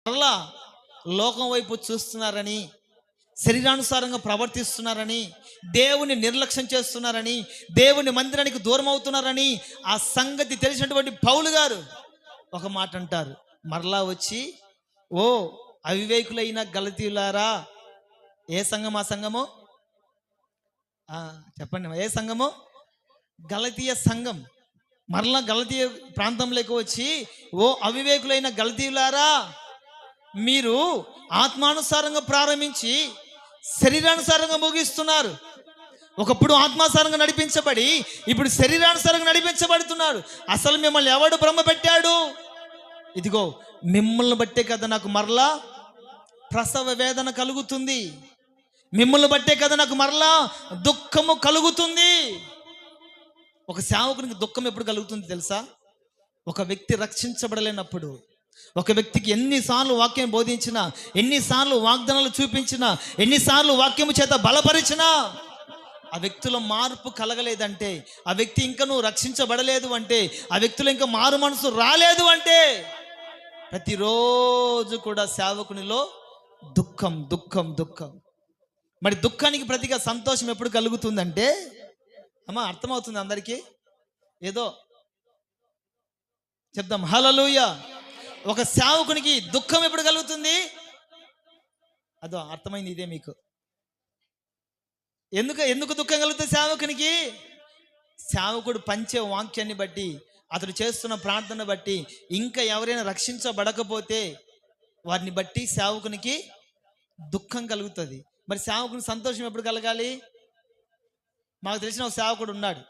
మరలా లోకం వైపు చూస్తున్నారని, శరీరానుసారంగా ప్రవర్తిస్తున్నారని, దేవుని నిర్లక్ష్యం చేస్తున్నారని, దేవుని మందిరానికి దూరం అవుతున్నారని ఆ సంగతి తెలిసినటువంటి పౌలు గారు ఒక మాట అంటారు. మరలా వచ్చి, ఓ అవివేకులైన గలతీయులారా. ఏ సంఘం ఆ సంఘము? చెప్పండి, ఏ సంఘము? గలతీయ సంఘం. మరలా గలతీయ ప్రాంతంలోకి వచ్చి, ఓ అవివేకులైన గలతీయులారా, మీరు ఆత్మానుసారంగా ప్రారంభించి శరీరానుసారంగా ముగిస్తున్నారు. ఒకప్పుడు ఆత్మానుసారంగా నడిపించబడి ఇప్పుడు శరీరానుసారంగా నడిపించబడుతున్నారు. అసలు మిమ్మల్ని ఎవడు భ్రమ పెట్టాడు? ఇదిగో మిమ్మల్ని బట్టే కదా నాకు మరలా ప్రసవ వేదన కలుగుతుంది, మిమ్మల్ని బట్టే కదా నాకు మరలా దుఃఖము కలుగుతుంది. ఒక సేవకునికి దుఃఖం ఎప్పుడు కలుగుతుంది తెలుసా? ఒక వ్యక్తి రక్షించబడలేనప్పుడు, ఒక వ్యక్తికి ఎన్నిసార్లు వాక్యం బోధించినా, ఎన్నిసార్లు వాగ్దానాలు చూపించినా, ఎన్నిసార్లు వాక్యము చేత బలపరిచినా ఆ వ్యక్తిలో మార్పు కలగలేదంటే, ఆ వ్యక్తి ఇంకా నువ్వు రక్షించబడలేదు అంటే, ఆ వ్యక్తిలో ఇంకా మారు మనసు రాలేదు అంటే, ప్రతిరోజు కూడా సేవకునిలో దుఃఖం దుఃఖం దుఃఖం. మరి దుఃఖానికి ప్రతిగా సంతోషం ఎప్పుడు కలుగుతుందంటే, అమ్మా అర్థమవుతుంది అందరికీ? ఏదో చెప్దాం, హల్లెలూయా. ఒక సేవకునికి దుఃఖం ఎప్పుడు కలుగుతుంది? అదో అర్థమైంది, ఇదే మీకు. ఎందుకు దుఃఖం కలుగుతుంది సేవకునికి? సేవకుడు పంచే వాక్యాన్ని బట్టి, అతడు చేస్తున్న ప్రార్థన బట్టి, ఇంకా ఎవరైనా రక్షించబడకపోతే వారిని బట్టి సేవకునికి దుఃఖం కలుగుతుంది. మరి సేవకునికి సంతోషం ఎప్పుడు కలగాలి? మాకు తెలిసిన ఒక సేవకుడు ఉన్నాడు.